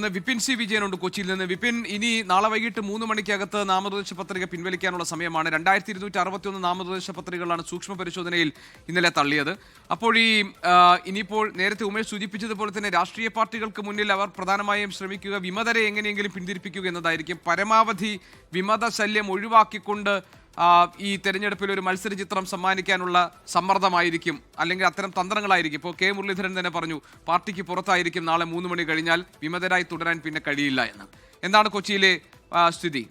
Vipin C വിജയനുണ്ട് കൊച്ചിയിൽ നിന്ന്. വിപിൻ, ഇനി നാളെ വൈകിട്ട് 3 മണിക്കകത്ത് നാമനിർദ്ദേശ പത്രിക പിൻവലിക്കാനുള്ള സമയമാണ്. 2261 നാമനിർദ്ദേശ പത്രികകളാണ് സൂക്ഷ്മ പരിശോധനയിൽ ഇന്നലെ തള്ളിയത്. അപ്പോൾ ഇനിയിപ്പോൾ നേരത്തെ ഉമേഷ് സൂചിപ്പിച്ചതുപോലെ തന്നെ രാഷ്ട്രീയ പാർട്ടികൾക്ക് മുന്നിൽ അവർ പ്രധാനമായും ശ്രമിക്കുക വിമതരെ എങ്ങനെയെങ്കിലും പിന്തിരിപ്പിക്കുക എന്നതായിരിക്കും. പരമാവധി വിമത ശല്യം ഒഴിവാക്കിക്കൊണ്ട് ഈ തെരഞ്ഞെടുപ്പിൽ ഒരു മത്സര ചിത്രം സമ്മാനിക്കാനുള്ള സമ്മർദ്ദമായിരിക്കും, അല്ലെങ്കിൽ അത്തരം തന്ത്രങ്ങളായിരിക്കും. ഇപ്പോൾ കെ മുരളീധരൻ തന്നെ പറഞ്ഞു, പാർട്ടിക്ക് പുറത്തായിരിക്കും നാളെ 3 മണി കഴിഞ്ഞാൽ വിമതരായി തുടരാൻ പിന്നെ കഴിയില്ല എന്ന്. എന്താണ് കൊച്ചിയിലെ സ്ഥിതി?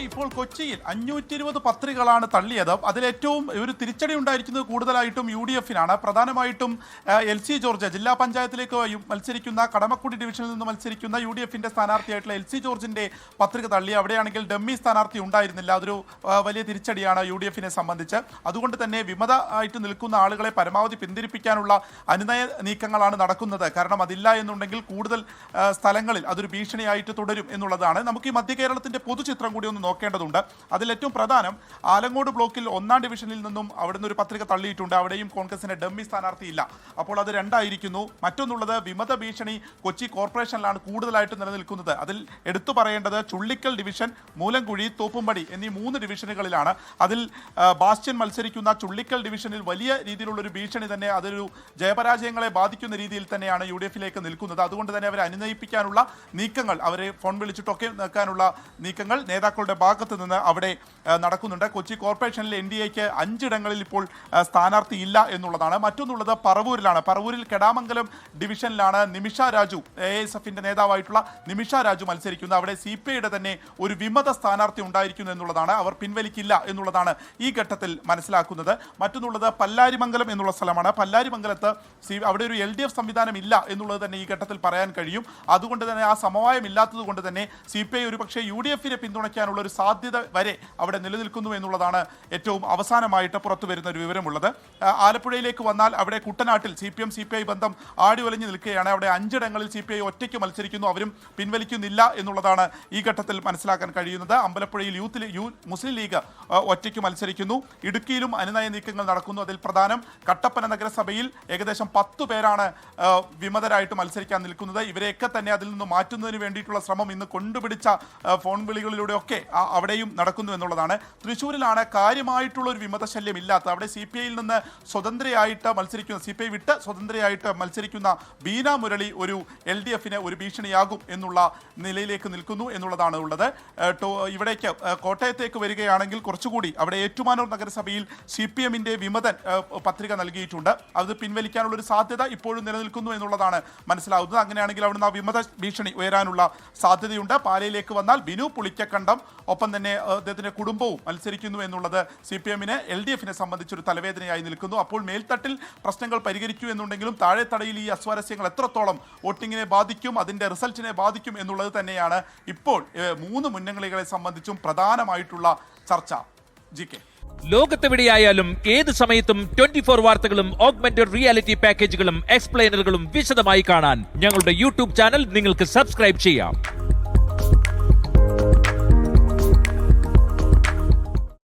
ഇപ്പോൾ കൊച്ചിയിൽ 520 പത്രികകളാണ് തള്ളിയത്. അതിലേറ്റവും ഒരു തിരിച്ചടി ഉണ്ടായിരിക്കുന്നത് കൂടുതലായിട്ടും UDF-നാണ്. പ്രധാനമായിട്ടും LC ജോർജ് ജില്ലാ പഞ്ചായത്തിലേക്ക് മത്സരിക്കുന്ന കടമക്കുടി ഡിവിഷനിൽ നിന്ന് മത്സരിക്കുന്ന UDF-ന്റെ സ്ഥാനാർത്ഥിയായിട്ടുള്ള LC ജോർജിന്റെ പത്രിക തള്ളി. അവിടെയാണെങ്കിൽ ഡമ്മി സ്ഥാനാർത്ഥി ഉണ്ടായിരുന്നില്ല. അതൊരു വലിയ തിരിച്ചടിയാണ് UDF-നെ സംബന്ധിച്ച്. അതുകൊണ്ട് തന്നെ വിമത ആയിട്ട് നിൽക്കുന്ന ആളുകളെ പരമാവധി പിന്തിരിപ്പിക്കാനുള്ള അനുനയ നീക്കങ്ങളാണ് നടക്കുന്നത്. കാരണം അതില്ല എന്നുണ്ടെങ്കിൽ കൂടുതൽ സ്ഥലങ്ങളിൽ അതൊരു ഭീഷണിയായിട്ട് തുടരും എന്നുള്ളതാണ്. നമുക്ക് ഈ മധ്യ കേരളത്തിന്റെ പൊതുചിത്രം കൂടി ഒന്ന് നോക്കേണ്ടതുണ്ട്. അതിലേറ്റവും പ്രധാനം ആലങ്ങോട് ബ്ലോക്കിൽ 1-ാം ഡിവിഷനിൽ നിന്നും അവിടുന്ന് ഒരു പത്രിക തള്ളിയിട്ടുണ്ട്. അവിടെയും കോൺഗ്രസിന്റെ ഡമ്മി സ്ഥാനാർത്ഥിയില്ല. അപ്പോൾ അത് രണ്ടായിരിക്കുന്നു. മറ്റൊന്നുള്ളത് വിമത ഭീഷണി കൊച്ചി കോർപ്പറേഷനിലാണ് കൂടുതലായിട്ട് നിലനിൽക്കുന്നത്. അതിൽ എടുത്തു പറയേണ്ടത് ചുള്ളിക്കൽ ഡിവിഷൻ, മൂലംകുഴി, തോപ്പുംപടി എന്നീ 3 ഡിവിഷനുകളിലാണ്. അതിൽ ബാസ്റ്റ്യൻ മത്സരിക്കുന്ന ചുള്ളിക്കൽ ഡിവിഷനിൽ വലിയ രീതിയിലുള്ളൊരു ഭീഷണി തന്നെ, അതൊരു ജയപരാജയങ്ങളെ ബാധിക്കുന്ന രീതിയിൽ തന്നെയാണ് UDF-ലേക്ക് നിൽക്കുന്നത്. അതുകൊണ്ട് തന്നെ അവരെ അനുനയിപ്പിക്കാനുള്ള നീക്കങ്ങൾ, അവരെ ഫോൺ വിളിച്ചിട്ടൊക്കെ നിൽക്കാനുള്ള നീക്കങ്ങൾ നേതാക്കളുടെ ഭാഗത്ത് നിന്ന് അവിടെ നടക്കുന്നുണ്ട്. കൊച്ചി കോർപ്പറേഷനിൽ NDAക്ക് 5 ഇടങ്ങളിൽ ഇപ്പോൾ സ്ഥാനാർത്ഥി ഇല്ല എന്നുള്ളതാണ്. മറ്റൊന്നുള്ളത് പറവൂരിലാണ്. പറവൂരിൽ കെടാമംഗലം ഡിവിഷനിലാണ് നിമിഷ രാജു, ASFന്റെ നേതാവായിട്ടുള്ള നിമിഷ രാജു മത്സരിക്കുന്നത്. അവിടെ CPIയുടെ തന്നെ ഒരു വിമത സ്ഥാനാർത്ഥി ഉണ്ടായിരിക്കുന്നു എന്നുള്ളതാണ്. അവർ പിൻവലിക്കില്ല എന്നുള്ളതാണ് ഈ ഘട്ടത്തിൽ മനസ്സിലാക്കുന്നത്. മറ്റൊന്നുള്ളത് പല്ലാരിമംഗലം എന്നുള്ള സ്ഥലമാണ്. പല്ലാരിമംഗലത്ത് അവിടെ ഒരു LDF സംവിധാനം ഇല്ല എന്നുള്ളത് തന്നെ ഈ ഘട്ടത്തിൽ പറയാൻ കഴിയും. അതുകൊണ്ട് തന്നെ ആ സമവായം ഇല്ലാത്തത് കൊണ്ട് തന്നെ CPI ഒരു പക്ഷേ UDF-നെ പിന്തുണയ്ക്കാനുള്ള ഒരു സാധ്യത വരെ അവിടെ നിലനിൽക്കുന്നു എന്നുള്ളതാണ് ഏറ്റവും അവസാനമായിട്ട് പുറത്തു വരുന്ന ഒരു വിവരമുള്ളത്. ആലപ്പുഴയിലേക്ക് വന്നാൽ അവിടെ കുട്ടനാട്ടിൽ CPI ബന്ധം ആടി ഒലഞ്ഞു നിൽക്കുകയാണ്. അവിടെ 5 ഇടങ്ങളിൽ CPI ഒറ്റയ്ക്ക് മത്സരിക്കുന്നു, അവരും പിൻവലിക്കുന്നില്ല എന്നുള്ളതാണ് ഈ ഘട്ടത്തിൽ മനസ്സിലാക്കാൻ കഴിയുന്നത്. അമ്പലപ്പുഴയിൽ മുസ്ലിം ലീഗ് ഒറ്റയ്ക്ക് മത്സരിക്കുന്നു. ഇടുക്കിയിലും അനുനയ നീക്കങ്ങൾ നടക്കുന്നു. അതിൽ പ്രധാനം കട്ടപ്പന നഗരസഭയിൽ ഏകദേശം 10 പേരാണ് വിമതരായിട്ട് മത്സരിക്കാൻ നിൽക്കുന്നത്. ഇവരെയൊക്കെ തന്നെ അതിൽ നിന്ന് മാറ്റുന്നതിന് വേണ്ടിയിട്ടുള്ള ശ്രമം ഇന്ന് കൊണ്ടുപിടിച്ച ഫോൺ വിളികളിലൂടെയൊക്കെ അവിടെയും നടക്കുന്നു എന്നുള്ളതാണ്. തൃശ്ശൂരിലാണ് കാര്യമായിട്ടുള്ള ഒരു വിമത ശല്യം ഇല്ലാത്ത. അവിടെ CPIയിൽ നിന്ന് സ്വതന്ത്രയായിട്ട് മത്സരിക്കുന്ന, CPI വിട്ട് സ്വതന്ത്രയായിട്ട് മത്സരിക്കുന്ന ബീന മുരളി ഒരു LDF-ന് ഒരു ഭീഷണിയാകും എന്നുള്ള നിലയിലേക്ക് നിൽക്കുന്നു എന്നുള്ളതാണ് ഉള്ളത്. ഇവിടേക്ക് കോട്ടയത്തേക്ക് വരികയാണെങ്കിൽ കുറച്ചുകൂടി അവിടെ ഏറ്റുമാനൂർ നഗരസഭയിൽ CPM-ന്റെ വിമതൻ പത്രിക നൽകിയിട്ടുണ്ട്. അത് പിൻവലിക്കാനുള്ള ഒരു സാധ്യത ഇപ്പോഴും നിലനിൽക്കുന്നു എന്നുള്ളതാണ് മനസ്സിലാവുന്നത്. അങ്ങനെയാണെങ്കിൽ അവിടുന്ന് ആ വിമത ഭീഷണി ഉയരാനുള്ള സാധ്യതയുണ്ട്. പാലയിലേക്ക് വന്നാൽ ബിനു പുളിക്കക്കണ്ടം, ഒപ്പം തന്നെ അദ്ദേഹത്തിന്റെ കുടുംബവും മത്സരിക്കുന്നു എന്നുള്ളത് CPM-ന് LDF-നെ സംബന്ധിച്ചൊരു തലവേദനയായി നിൽക്കുന്നു. അപ്പോൾ മേൽത്തട്ടിൽ പ്രശ്നങ്ങൾ പരിഹരിക്കൂ എന്നുണ്ടെങ്കിലും താഴെ തടയിൽ ഈ അസ്വാരസ്യങ്ങൾ എത്രത്തോളം വോട്ടിങ്ങിനെ ബാധിക്കും, അതിന്റെ റിസൾട്ടിനെ ബാധിക്കും എന്നുള്ളത് തന്നെയാണ് ഇപ്പോൾ 3 മുന്നണികളെ സംബന്ധിച്ചും പ്രധാനമായിട്ടുള്ള ചർച്ച. GK, ലോകത്തെവിടെയായാലും ഏത് സമയത്തും 24 വാർത്തകളും ഓഗ്മെന്റഡ് റിയാലിറ്റി പാക്കേജുകളും എക്സ്പ്ലെയിനറുകളും വിശദമായി കാണാൻ ഞങ്ങളുടെ YouTube ചാനൽ നിങ്ങൾക്ക് സബ്സ്ക്രൈബ് ചെയ്യാം.